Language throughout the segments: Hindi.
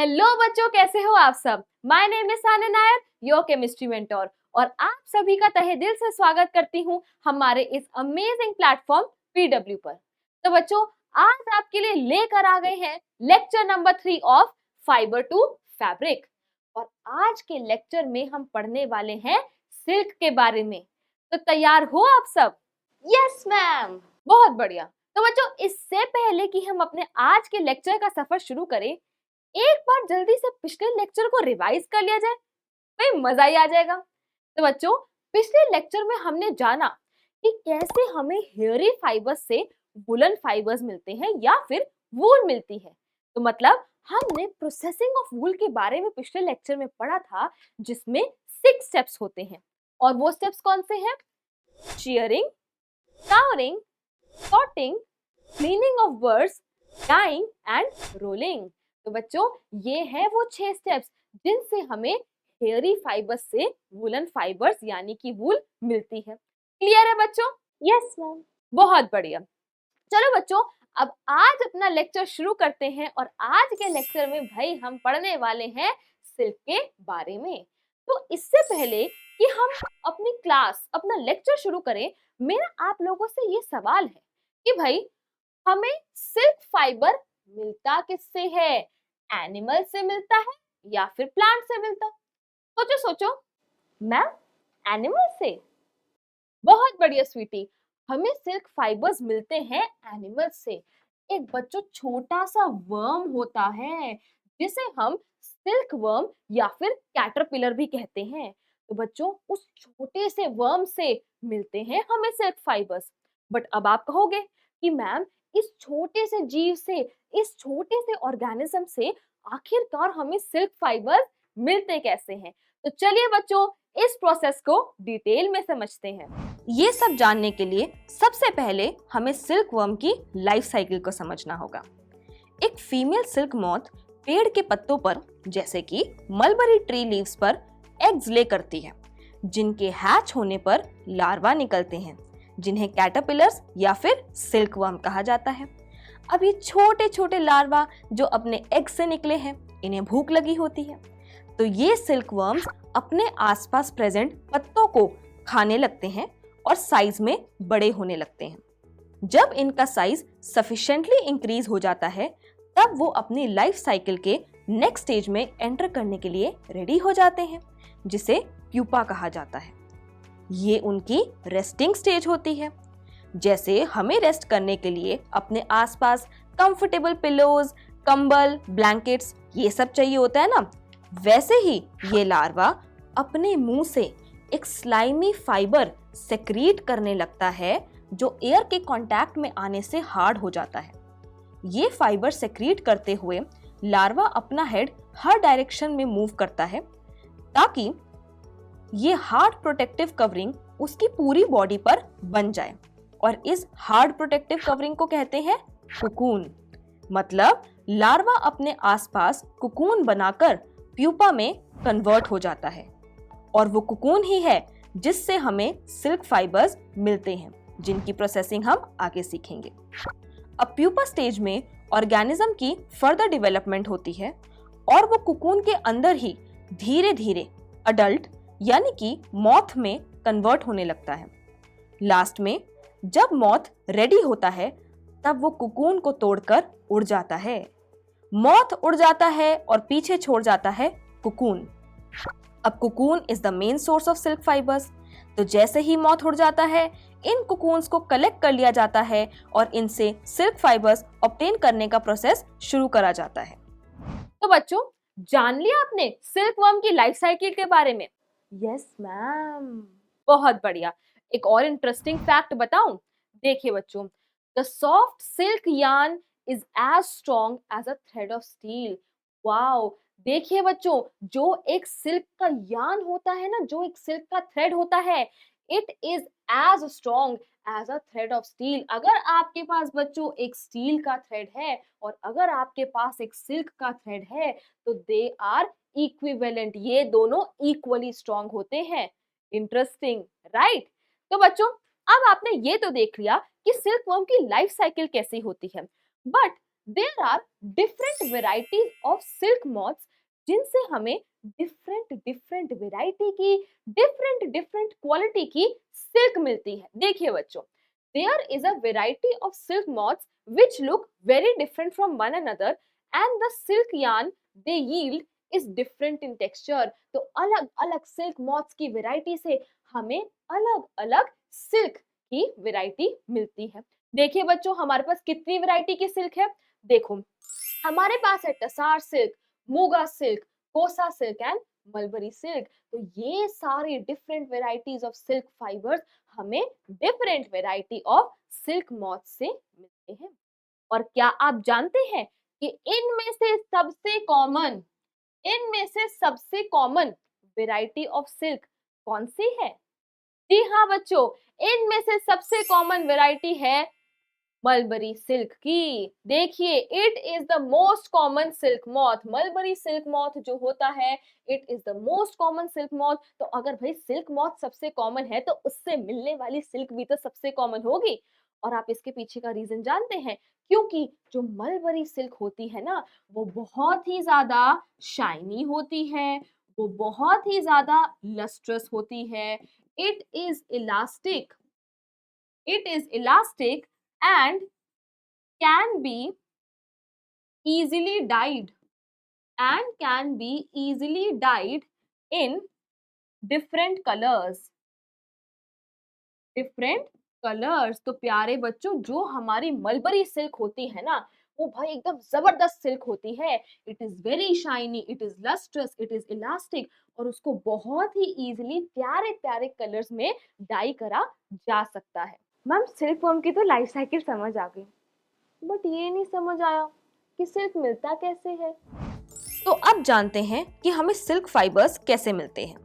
हेलो बच्चों, कैसे हो आप सब। My name is Sanya Nair, your chemistry mentor, और आप सभी का तहे दिल से स्वागत करती हूँ हमारे इस अमेजिंग प्लेटफॉर्म पीडब्ल्यू पर। तो बच्चों, आज आपके लिए लेकर आ गए हैं lecture number 3 of fibre to fabric. और आज के लेक्चर में हम पढ़ने वाले हैं सिल्क के बारे में। तो तैयार हो आप सब? यस मैम, बहुत बढ़िया। तो बच्चों, इससे पहले कि हम अपने आज के लेक्चर का सफर शुरू करें, एक बार जल्दी से पिछले लेक्चर को रिवाइज कर लिया जाए, भाई मजा ही आ जाएगा। तो बच्चों, पिछले लेक्चर में हमने जाना कि कैसे हमें हेयरी फाइबर्स से वुलन फाइबर्स मिलते हैं या फिर वूल मिलती है। तो मतलब हमने प्रोसेसिंग ऑफ वूल के बारे में पिछले लेक्चर में पढ़ा था, जिसमें 6 स्टेप्स होते हैं। और वो स्टेप्स कौन से हैं? Shearing, scouring, sorting, cleaning of birds, dyeing and rolling. तो बच्चों, ये है वो 6 स्टेप्स जिनसे हमें हेयरी फाइबर्स से वुलन फाइबर्स यानी कि वूल मिलती है। क्लियर है बच्चों? यस मैम, बहुत बढ़िया। चलो बच्चों, अब आज अपना लेक्चर शुरू करते हैं। और आज के लेक्चर में भाई हम पढ़ने वाले हैं सिल्क के बारे में। तो इससे पहले कि हम अपनी क्लास, अपना लेक्चर शुरू करें, मेरा आप लोगों से ये सवाल है कि भाई हमें सिल्क फाइबर मिलता किससे है? एनिमल से मिलता है या फिर प्लांट से मिलता? सोचो सोचो। मैम, एनिमल से। बहुत बढ़िया स्वीटी, हमें सिल्क फाइबर्स मिलते हैं एनिमल से। एक बच्चों छोटा सा वर्म होता है जिसे हम सिल्क वर्म या फिर कैटरपिलर भी कहते हैं। तो बच्चों, उस छोटे से वर्म से मिलते हैं हमें सिल्क फाइबर्स। बट अब आप कहोगे कि मैम, इस छोटे से जीव से, इस छोटे से ऑर्गेनिज्म से आखिरकार हमें सिल्क फाइबर्स मिलते कैसे हैं? तो चलिए बच्चों, इस प्रोसेस को डिटेल में समझते हैं। ये सब जानने के लिए सबसे पहले हमें सिल्क वर्म की लाइफ साइकिल को समझना होगा। एक फीमेल सिल्क मॉथ पेड़ के पत्तों पर, जैसे कि मलबरी ट्री लीव्स पर एग्स ले करती है, जिनके हैच होने पर लार्वा निकलते हैं, जिन्हें कैटरपिलर्स या फिर सिल्क वर्म कहा जाता है। अब ये छोटे छोटे लार्वा जो अपने एग से निकले हैं, इन्हें भूख लगी होती है, तो ये सिल्क वर्म्स अपने आसपास प्रेजेंट पत्तों को खाने लगते हैं और साइज में बड़े होने लगते हैं। जब इनका साइज सफिशिएंटली इंक्रीज हो जाता है, तब वो अपनी लाइफ साइकिल के नेक्स्ट स्टेज में एंटर करने के लिए रेडी हो जाते हैं, जिसे प्यूपा कहा जाता है। ये उनकी रेस्टिंग स्टेज होती है। जैसे हमें रेस्ट करने के लिए अपने आसपास कंफर्टेबल पिलोज, कंबल, ब्लैंकेट्स ये सब चाहिए होता है ना, वैसे ही ये लार्वा अपने मुंह से एक स्लाइमी फाइबर सेक्रीट करने लगता है, जो एयर के कांटेक्ट में आने से हार्ड हो जाता है। ये फाइबर सेक्रीट करते हुए लार्वा अपना हेड हर डायरेक्शन में मूव करता है, ताकि ये हार्ड प्रोटेक्टिव कवरिंग उसकी पूरी बॉडी पर बन जाए। और इस हार्ड प्रोटेक्टिव कवरिंग को कहते हैं कुकून। मतलब लार्वा अपने आसपास कुकून बनाकर प्यूपा में कन्वर्ट हो जाता है, और वो कुकून ही है जिससे हमें सिल्क फाइबर्स मिलते हैं, जिनकी प्रोसेसिंग हम आगे सीखेंगे। अब प्यूपा स्टेज में ऑर्गेनिज्म की फर्दर डेवलपमेंट होती है, और वो कुकून के अंदर ही धीरे धीरे अडल्ट यानी कि मॉथ में कन्वर्ट होने लगता है। लास्ट में जब मॉथ रेडी होता है, तब वो कुकून को तोड़कर उड़ जाता है। मॉथ उड़ जाता है और पीछे छोड़ जाता है कुकून। अब cocoon is the main source of silk fibres. तो जैसे ही मॉथ उड़ जाता है, इन कुकून्स को कलेक्ट कर लिया जाता है और इनसे सिल्क फाइबर्स ऑब्टेन करने का प्रोसेस शुरू करा जाता है। तो बच्चों, जान लिया आपने सिल्क वर्म की लाइफ साइकिल के बारे में? यस मैम, बहुत बढ़िया। एक और इंटरेस्टिंग फैक्ट बताऊं? देखिए बच्चों, the soft silk yarn is as strong as a thread of steel. Wow, देखिए बच्चों, जो एक सिल्क का यार्न होता है ना, जो एक सिल्क का थ्रेड होता है, it is as strong as a thread of steel. अगर आपके पास बच्चों एक स्टील का थ्रेड है और अगर आपके पास एक सिल्क का थ्रेड है, तो they are equivalent. ये दोनों equally strong होते हैं। Interesting, right? तो बच्चों, अब आपने ये तो देख लिया कि सिल्क वर्म की लाइफ साइकिल कैसी होती है, but there are different varieties of silk moths, जिनसे हमें डिफरेंट डिफरेंट वेराइटी की, डिफरेंट डिफरेंट क्वालिटी की सिल्क मिलती है। देखिए बच्चों, there is a variety of silk moths which look very different from one another and the silk yarn they yield is different in texture। तो अलग अलग सिल्क मॉथ्स की वेराइटी से हमें अलग अलग सिल्क की वेराइटी मिलती है। देखिए बच्चों, हमारे पास कितनी वेराइटी की सिल्क है। देखो, हमारे पास है tussar silk, muga silk, kosa silk and mulberry silk. तो ये सारे different varieties of silk fibres हमें different variety of silk moth से मिलते हैं। और क्या आप जानते हैं कि इनमें से सबसे कॉमन वेराइटी ऑफ सिल्क कौन सी है? जी हाँ बच्चों, इनमें से सबसे कॉमन वेराइटी है मलबरी सिल्क की। देखिए, it is the most common silk moth. Mulberry silk moth जो होता है, it is the most common silk moth. तो अगर भाई सिल्क मॉथ सबसे कॉमन है तो उससे मिलने वाली सिल्क भी तो सबसे कॉमन होगी। और आप इसके पीछे का रीजन जानते हैं, क्योंकि जो मलबरी सिल्क होती है ना, वो बहुत ही ज्यादा शाइनी होती है, वो बहुत ही ज्यादा लस्ट्रस होती है। It is elastic, and can be easily dyed in different colors। तो प्यारे बच्चों, जो हमारी मलबरी सिल्क होती है ना, वो भाई एकदम जबरदस्त सिल्क होती है। It is very shiny, it is lustrous, it is elastic, और उसको बहुत ही इजीली प्यारे प्यारे कलर्स में डाई करा जा सकता है। मैम, सिल्क वर्म की तो लाइफ साइकिल समझ आ गई, बट ये नहीं समझ आया कि सिल्क मिलता कैसे है। तो अब जानते हैं कि हमें सिल्क फाइबर्स कैसे मिलते हैं।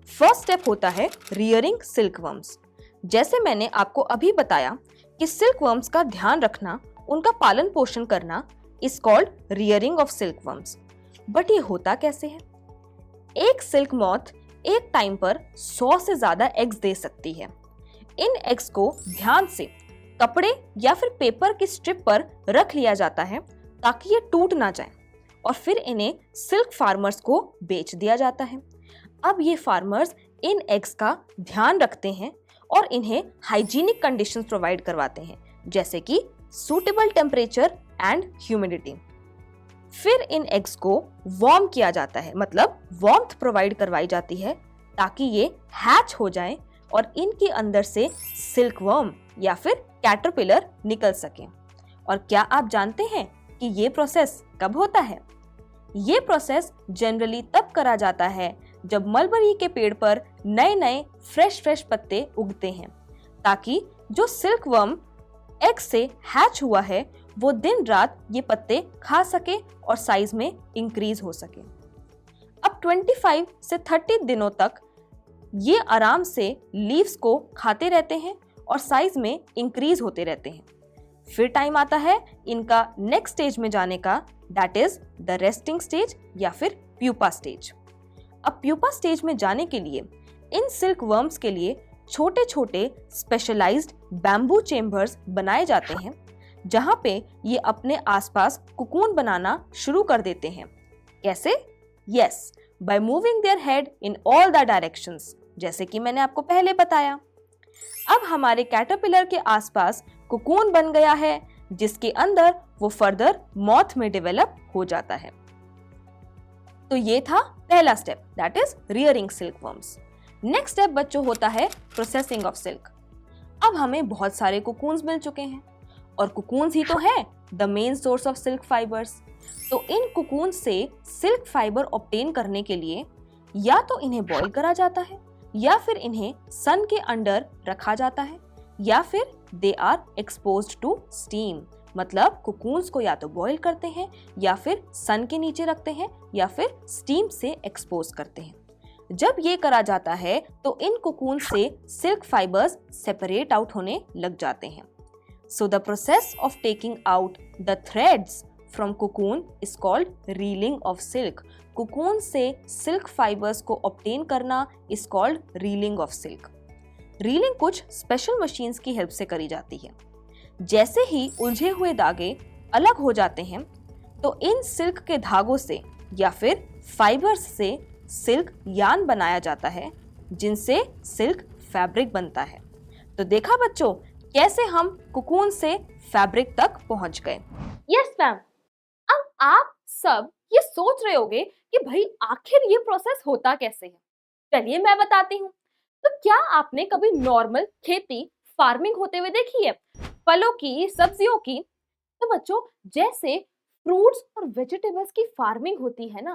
फर्स्ट स्टेप होता है रियरिंग सिल्क वर्म्स। जैसे मैंने आपको अभी बताया कि सिल्क वर्म्स का ध्यान रखना, उनका पालन पोषण करना is called rearing of silk worms. But ये होता कैसे है? एक सिल्क मॉथ एक टाइम पर 100 से ज्यादा एग्स दे सकती है। इन एग्स को ध्यान से कपड़े या फिर पेपर की स्ट्रिप पर रख लिया जाता है ताकि ये टूट ना जाए, और फिर इन्हें सिल्क फार्मर्स को बेच दिया जाता है। अब ये फार्मर्स इन एग्स का ध्यान रखते हैं और इन्हें हाइजीनिक कंडीशंस प्रोवाइड करवाते हैं, जैसे कि सूटेबल टेम्परेचर एंड ह्यूमिडिटी। फिर इन एग्स को वार्म किया जाता है, मतलब वार्मथ प्रोवाइड करवाई जाती है ताकि ये हैच हो जाएं और इनके अंदर से सिल्क वर्म या फिर कैटरपिलर निकल सके। और क्या आप जानते हैं कि ये प्रोसेस कब होता है? ये प्रोसेस जनरली तब करा जाता है जब मलबरी के पेड़ पर नए नए फ्रेश पत्ते उगते हैं, ताकि जो सिल्क वर्म एग से हैच हुआ है वो दिन रात ये पत्ते खा सके और साइज में इंक्रीज हो सके। अब 25 से 30 दिनों तक ये आराम से लीव्स को खाते रहते हैं और साइज में इंक्रीज होते रहते हैं। फिर टाइम आता है इनका नेक्स्ट स्टेज में जाने का, that is the resting stage या फिर प्यूपा स्टेज। अब प्यूपा स्टेज में जाने के लिए इन सिल्क वर्म्स के लिए छोटे छोटे स्पेशलाइज्ड बैम्बू चेम्बर्स बनाए जाते हैं, जहां पे ये अपने आसपास कुकून बनाना शुरू कर देते हैं। कैसे? Yes, by moving their head in all the directions, जैसे कि मैंने आपको पहले बताया। अब हमारे कैटरपिलर के आसपास कुकून बन गया है, जिसके अंदर वो फर्दर मॉथ में डेवलप हो जाता है। तो ये था पहला step, that is rearing silk worms. Next step बच्चों होता है प्रोसेसिंग ऑफ सिल्क। अब हमें बहुत सारे कुकून्स मिल चुके हैं, और कुकून्स ही तो है the main source of silk fibres. तो इन कुकून से सिल्क फाइबर ऑब्टेन करने के लिए या तो इन्हें बॉईल करा जाता है, या फिर इन्हें सन के अंडर रखा जाता है, या फिर they are exposed to steam, मतलब कुकून्स को या तो बॉईल करते हैं, या फिर सन के नीचे रखते हैं, या फिर स्टीम से एक्सपोज करते हैं। जब ये करा जाता है तो इन कुकून से सिल्क फाइबर्स सेपरेट आउट होने लग जाते हैं। So the process of taking out the threads from cocoon is called reeling of silk. Cocoon से silk fibers को obtain करना is called reeling of silk. Reeling कुछ special machines की help से करी जाती है। जैसे ही उलझे हुए धागे अलग हो जाते हैं तो इन सिल्क के धागों से या फिर फाइबर्स से सिल्क यार्न बनाया जाता है, जिनसे सिल्क फैब्रिक बनता है। तो देखा बच्चों, कैसे हम कुकून से फैब्रिक तक पहुंच गए। Yes ma'am. अब आप सब ये सोच रहे होंगे कि भाई आखिर ये प्रोसेस होता कैसे है। चलिए मैं बताती हूँ। तो क्या आपने कभी नॉर्मल खेती फार्मिंग होते हुए देखी है, फलों की, सब्जियों की? तो बच्चों, जैसे फ्रूट्स और वेजिटेबल्स की फार्मिंग होती है ना,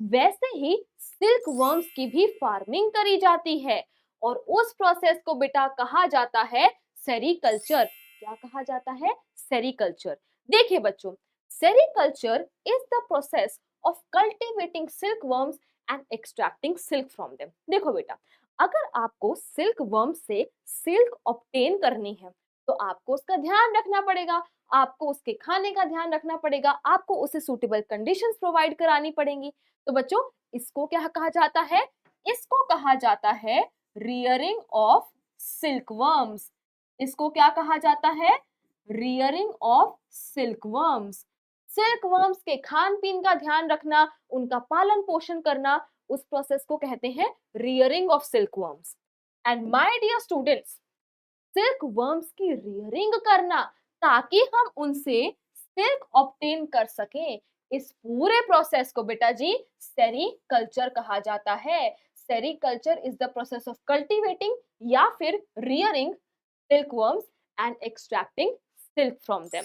वैसे ही सिल्क वर्म्स की भी फार्मिंग करी जाती है। और उस प्रोसेस को बेटा कहा जाता है सेरीकल्चर। क्या कहा जाता है? सेरीकल्चर। देखिए बच्चों, sericulture is the process of cultivating silk worms and extracting silk from them. देखो बेटा, अगर आपको सिल्क वर्म से सिल्क ऑब्टेन करनी है तो आपको उसका ध्यान रखना पड़ेगा, आपको उसके खाने का ध्यान रखना पड़ेगा, आपको उसे सूटेबल कंडीशंस प्रोवाइड करानी पड़ेंगी। तो बच्चों, इसको क्या कहा जाता है? इसको कहा जाता है रियरिंग ऑफ सिल्क वर्म्स। इसको क्या कहा जाता है? Rearing of silk worms. Silk worms के खान पीन का ध्यान रखना, उनका पालन पोषण करना, उस प्रोसेस को कहते हैं rearing of silkworms. And my dear students, silkworms की रियरिंग करना ताकि हम उनसे सिल्क ऑब्टेन कर सकें, इस पूरे प्रोसेस को बेटा जी सेरीकल्चर कहा जाता है। Sericulture is the process of cultivating या फिर rearing silk worms and extracting silk from them.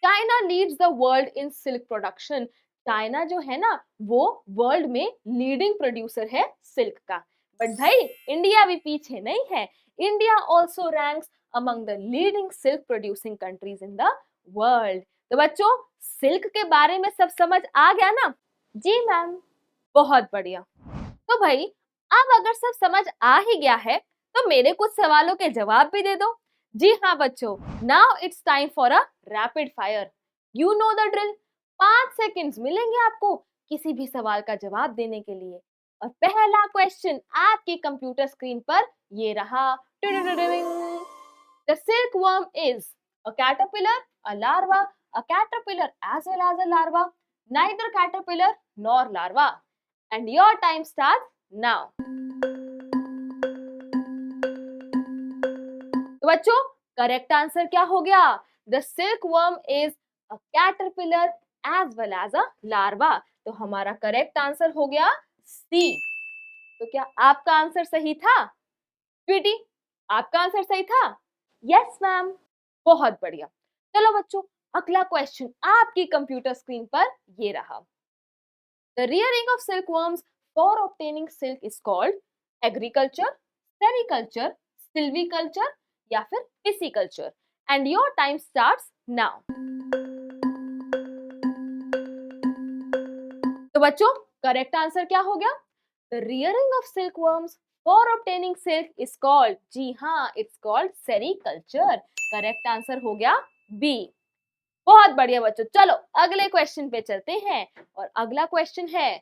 China leads the world in silk production. China जो है ना, वो वर्ल्ड में लीडिंग प्रोड्यूसर है सिल्क का। बट भाई इंडिया भी पीछे नहीं है। India also ranks among the leading silk producing countries in the world. तो बच्चों, सिल्क के बारे में सब समझ आ गया ना? जी मैम। बहुत बढ़िया। तो भाई अब अगर सब समझ आ ही गया है तो मेरे कुछ सवालों के जवाब भी दे दो। जी हाँ बच्चों, now it's time for a rapid fire. You know the drill. 5 seconds मिलेंगे आपको किसी भी सवाल का जवाब देने के लिए। और पहला क्वेश्चन आपकी कंप्यूटर स्क्रीन पर ये रहा। The silkworm is a caterpillar, a larva, a caterpillar as well as a larva, neither caterpillar nor larva. And your time starts now. तो बच्चों, करेक्ट आंसर क्या हो गया? The silkworm is a caterpillar as well as a larva. तो हमारा करेक्ट आंसर हो गया सी। तो क्या आपका आंसर सही था? स्वीटी, आपका आंसर सही था? Yes ma'am. बहुत बढ़िया। चलो बच्चों, अगला क्वेश्चन आपकी कंप्यूटर स्क्रीन पर ये रहा। The rearing of silkworms for obtaining silk is called agriculture, sericulture, silviculture या फिर pisciculture. And your time starts now. तो बच्चों, करेक्ट आंसर क्या हो गया? The rearing of silkworms for obtaining silk is called, जी हाँ, it's called sericulture. Correct answer हो गया बी। बहुत बढ़िया बच्चों, चलो अगले क्वेश्चन पे चलते हैं। और अगला क्वेश्चन है,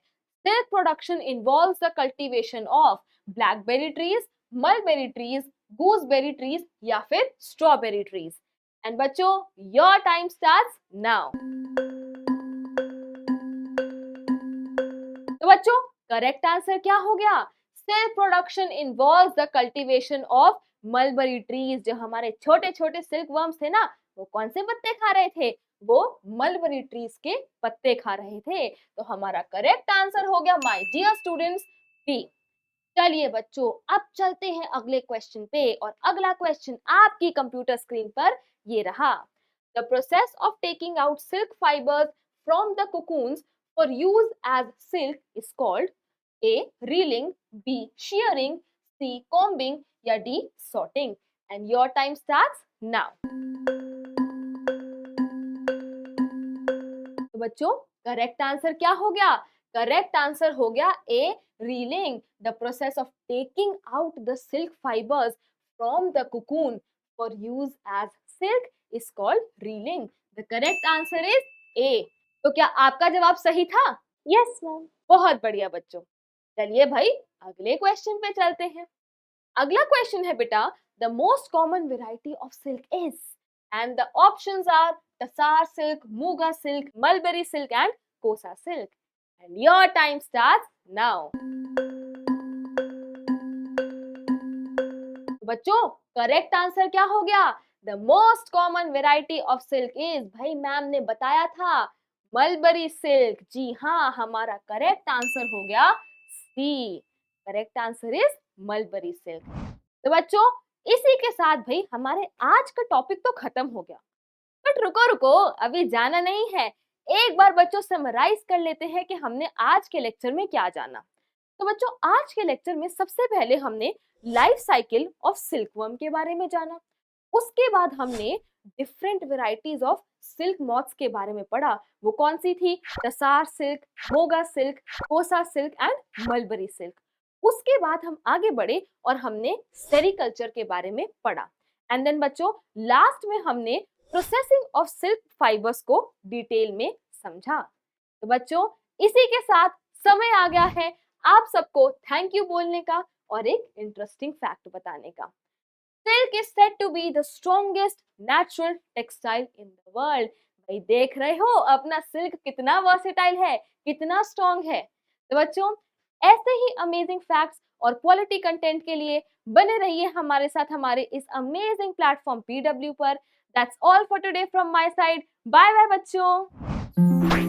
silk production involves the cultivation of blackberry trees, mulberry trees, gooseberry trees या फिर स्ट्रॉबेरी ट्रीज। एंड बच्चों, योर टाइम स्टार्ट्स नाउ। तो बच्चों, करेक्ट आंसर क्या हो गया? Silk production involves the cultivation of mulberry trees. जो हमारे छोटे छोटे सिल्क वर्म्स थे ना, वो कौन से पत्ते खा रहे थे? वो मलबेरी ट्रीज के पत्ते खा रहे थे। तो हमारा करेक्ट आंसर हो गया माय डियर स्टूडेंट्स बी। चलिए बच्चों, अब चलते हैं अगले क्वेश्चन पे। और अगला क्वेश्चन आपकी कंप्यूटर स्क्रीन पर ये रहा। The process of taking out silk fibres from the cocoons for use as silk is called A. reeling, B. shearing, C. combing या D. sorting. And your time starts now. तो बच्चों, करेक्ट आंसर क्या हो गया? करेक्ट आंसर हो गया A, reeling. The process of taking out the silk fibres from the cocoon for use as silk is called reeling. The correct answer is A. तो क्या आपका जवाब सही था? Yes ma'am. बहुत बढ़िया बच्चों। चलिए भाई, अगले क्वेश्चन पे चलते हैं। अगला क्वेश्चन है बेटा, the most common variety of silk is, and the options are Tassar silk, Muga silk, Mulberry silk and Kosa silk. And your time starts now. बच्चों करेक्ट आंसर क्या हो गया? The most common variety of silk is, भाई मैम ने बताया था, मलबरी सिल्क। जी हाँ, हमारा करेक्ट आंसर हो गया C. Correct answer is mulberry silk. तो बच्चों इसी के साथ भाई हमारे आज का टॉपिक तो खत्म हो गया, बट रुको रुको, अभी जाना नहीं है। एक बार बच्चों समराइज कर लेते हैं कि हमने आज के लेक्चर में क्या जाना। तो बच्चों आज के लेक्चर में सबसे पहले हमने लाइफ साइकिल ऑफ सिल्कवर्म के बारे में जाना। उसके बाद हमने different varieties of silk moths के बारे में पढ़ा। वो कौन सी थी? टसार silk, Moga silk, kosa silk and mulberry silk. उसके बाद हम आगे बढ़े और हमने सेरीकल्चर के बारे में पढ़ा। एंड देन बच्चों लास्ट में हमने प्रोसेसिंग ऑफ सिल्क फाइबर्स को डिटेल में समझा। तो बच्चों इसी के साथ समय आ गया है आप सबको थैंक यू बोलने का और एक इंटरेस्टिंग फैक्ट बताने का। Silk is said to be the strongest natural textile in the world. भाई देख रहे हो अपना सिल्क कितना वर्सेटाइल है, कितना स्ट्रॉन्ग है। तो बच्चों ऐसे ही अमेजिंग फैक्ट्स और क्वालिटी कंटेंट के लिए बने रहिए हमारे साथ हमारे इस अमेजिंग प्लेटफॉर्म PW पर। That's all for today from my side. Bye bye बच्चों।